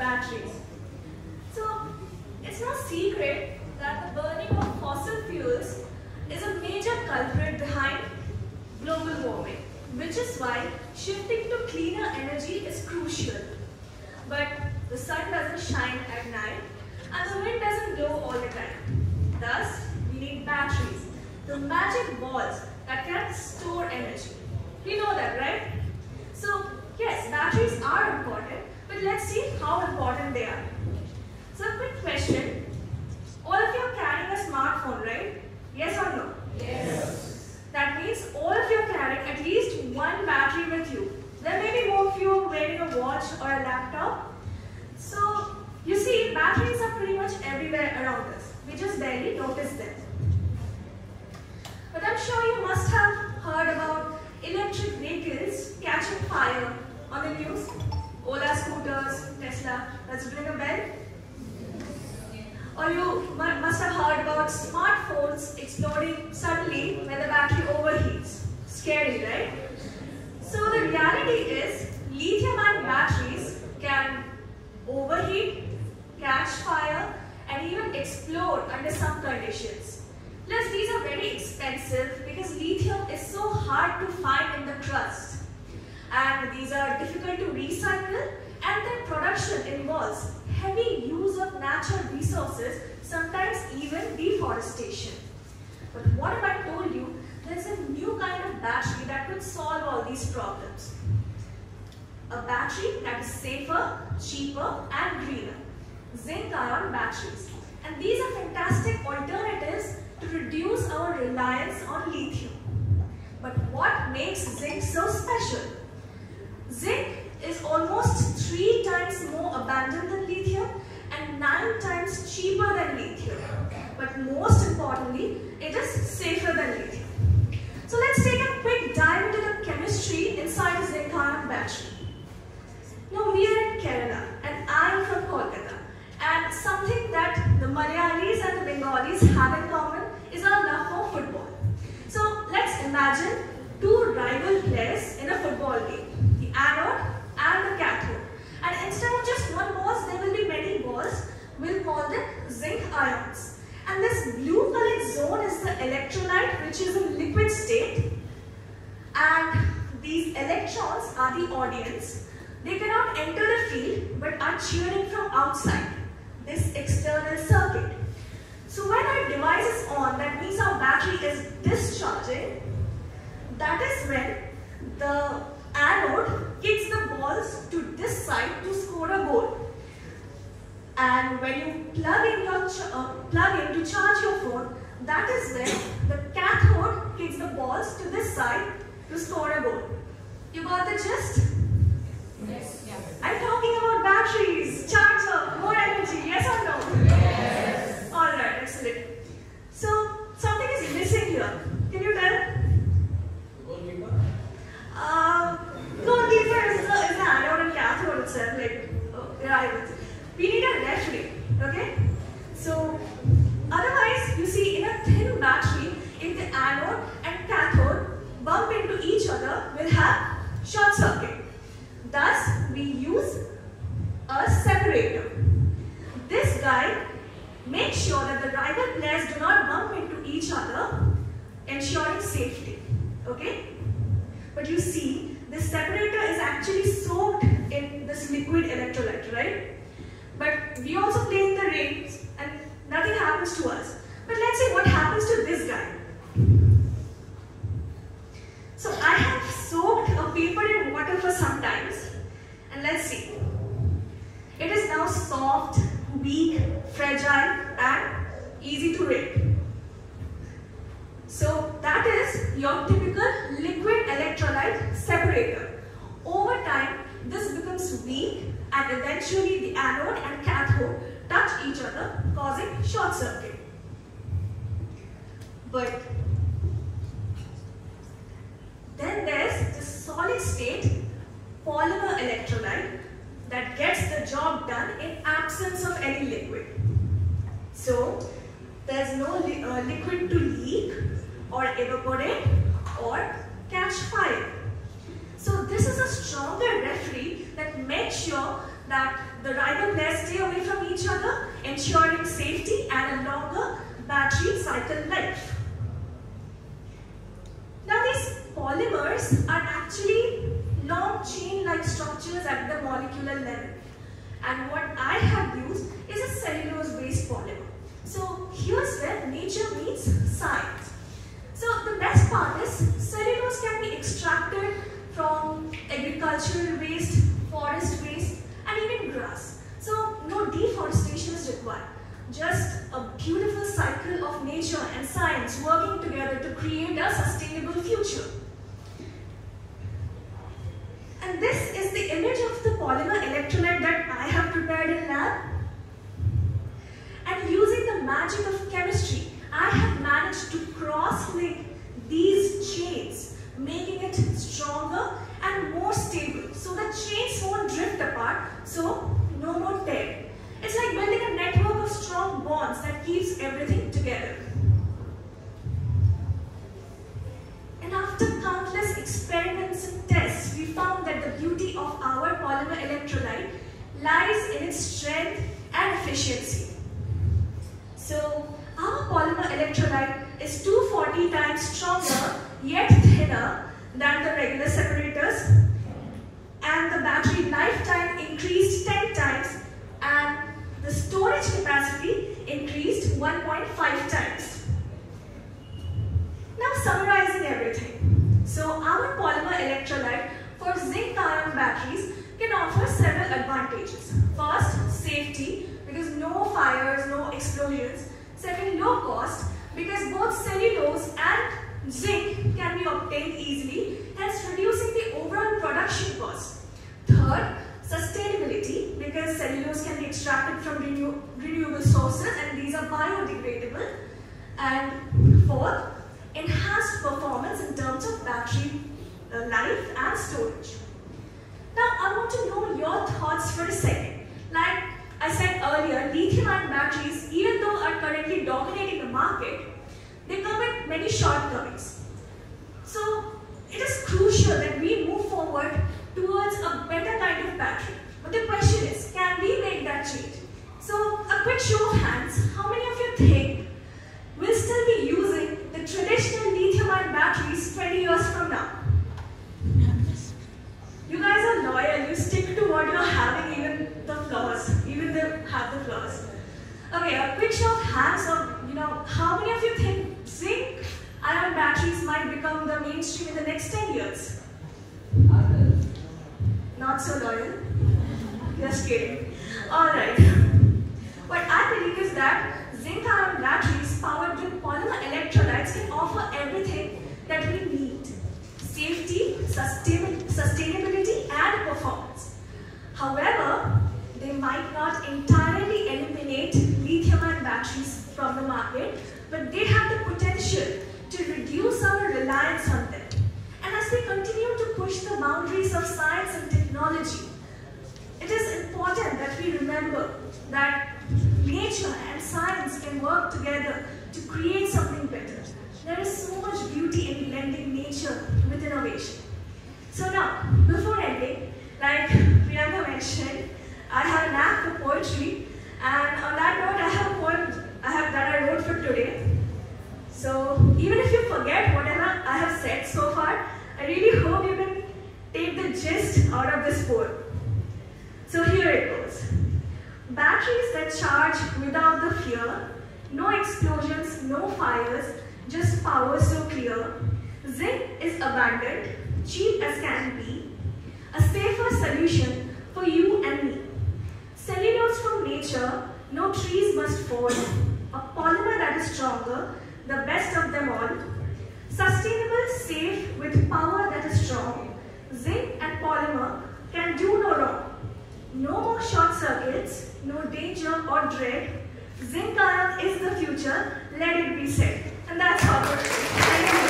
batteries. So, it's no secret that the burning of fossil fuels is a major culprit behind global warming, which is why shifting to cleaner energy is crucial. But the sun doesn't shine at night and the wind doesn't blow all the time. Thus, we need batteries, the magic balls that can store energy. We know that, right? So, yes, batteries are important, but let's see how important they are. So, a quick question. All of you are carrying a smartphone, right? Yes or no? Yes. That means all of you are carrying at least one battery with you. There may be more of you wearing a watch or a laptop. So, you see, batteries are pretty much everywhere around us. We just barely notice them. But I'm sure you must have heard about electric vehicles catching fire on the news. Ola scooters, Tesla, does it ring a bell? Or you must have heard about smartphones exploding suddenly when the battery overheats. Scary, right? So the reality is, lithium-ion batteries can overheat, catch fire, and even explode under some conditions. Plus, these are very expensive because lithium is so hard to find in the crust. And these are difficult to recycle, and their production involves heavy use of natural resources, sometimes even deforestation. But what if I told you there's a new kind of battery that could solve all these problems? A battery that is safer, cheaper, and greener. Zinc-ion batteries. And these are fantastic alternatives to reduce our reliance on lithium. But what makes zinc so special? Zinc is almost 3 times more abundant than lithium and 9 times cheaper than lithium. But most importantly, it is safer than lithium. So let's take a quick dive into the chemistry inside a zinc-ion battery. Now we are in Kerala and I am from Kolkata. And something that the Malayalis and the Bengalis have in common is our love for football. So let's imagine 2 rival players in a football game, the anode and the cathode. And instead of just one ball, there will be many balls. We'll call them zinc ions. And this blue colored zone is the electrolyte, which is in liquid state. And these electrons are the audience. They cannot enter the field but are cheering from outside this external circuit. So when our device is on, that means our battery is discharging. That is when the anode kicks the balls to this side to score a goal. And when you plug in to charge your phone, that is when the cathode kicks the balls to this side to score a goal. You got the gist? Yes. Yeah. I'm talking about batteries, charger, more energy, yes or no? Yes. Alright, excellent. So, something is missing here. Can you tell? Goalkeeper? Goalkeeper is the anode and cathode itself, right. We need a referee, okay? So, otherwise, you see in a thin battery, if the anode and cathode bump into each other, we'll have short circuit. Thus, we use a separator. This guy makes sure that the rival players do not bump into each other, ensuring safety, okay? But you see, this separator is actually soaked in this liquid electrolyte, right? But we also play in the rain and nothing happens to us. But let's see what happens to this guy. So I have soaked a paper in water for some time. And let's see. It is now soft, weak, fragile, and easy to read. So that is your typical liquid electrolyte separator. Over time, this becomes weak and eventually the anode and cathode touch each other, causing short circuit. But then there's the solid state polymer electrolyte that gets the job done in absence of any liquid. So there's no liquid to leak or evaporate or catch fire. So this is a stronger referee that makes sure ensure that the rival pairs stay away from each other, ensuring safety and a longer battery cycle life. Now these polymers are actually long chain-like structures at the molecular level. And what I have used is a cellulose-based polymer. So here's where nature meets science. So the best part is cellulose can be extracted from agricultural waste, forest waste, and even grass. So no deforestation is required. Just a beautiful cycle of nature and science working together to create a sustainable future. And this is the image of the polymer electrolyte that I have prepared in lab. And using the magic of chemistry, I have managed to cross-link these chains, making it stronger and more stable, so the chains won't drift apart, so no more tear. It's like building a network of strong bonds that keeps everything together. And after countless experiments and tests, we found that the beauty of our polymer electrolyte lies in its strength and efficiency. So, our polymer electrolyte is 240 times stronger yet thinner than the regular separators, and the battery lifetime increased 10 times and the storage capacity increased 1.5 times. Now summarizing everything. So our polymer electrolyte for zinc-ion batteries can offer several advantages. First, safety, because no fires, no explosions. Second, low cost, because both cellulose and zinc can be obtained easily, hence reducing the overall production cost. Third, sustainability, because cellulose can be extracted from renewable sources and these are biodegradable. And fourth, enhanced performance in terms of battery life and storage. Now I want to know your thoughts for a second. Like I said earlier, lithium-ion batteries, even though are currently dominating the market, they come with many shortcomings. So it is crucial that we move forward towards a better kind of battery. But the question is, can we make that change? So a quick show of hands, how many of you think we'll still be using the traditional lithium-ion batteries 20 years from now? You guys are loyal, you stick to what you're having, even the flaws, even they have the flaws. Okay, a quick show of hands of, how many of you think zinc-ion batteries might become the mainstream in the next 10 years? Not so loyal. Just kidding. Alright. What I believe is that zinc-ion batteries powered with polymer electrolytes can offer everything that we need. Safety, sustainability and performance. However, they might not entirely eliminate lithium-ion batteries from the market, but they have the potential to reduce our reliance on them. And as we continue to push the boundaries of science and technology, it is important that we remember that nature and science can work together to create something better. There is so much beauty in blending nature with innovation. So now, before ending, like Priyanka mentioned, I have a knack for poetry, and on that note, I have a poem that I wrote for today. So even if you forget whatever I have said so far, I really hope you can take the gist out of this poem. So here it goes. Batteries that charge without the fear, no explosions, no fires, just power so clear. Zinc is abundant, cheap as can be, a safer solution for you and me. Cellulose from nature, no trees must fall, a polymer that is stronger, the best of them all. Sustainable, safe, with power that is strong. Zinc and polymer can do no wrong. No more short circuits, no danger or dread. Zinc ion is the future, let it be said. And that's all for today. Thank you.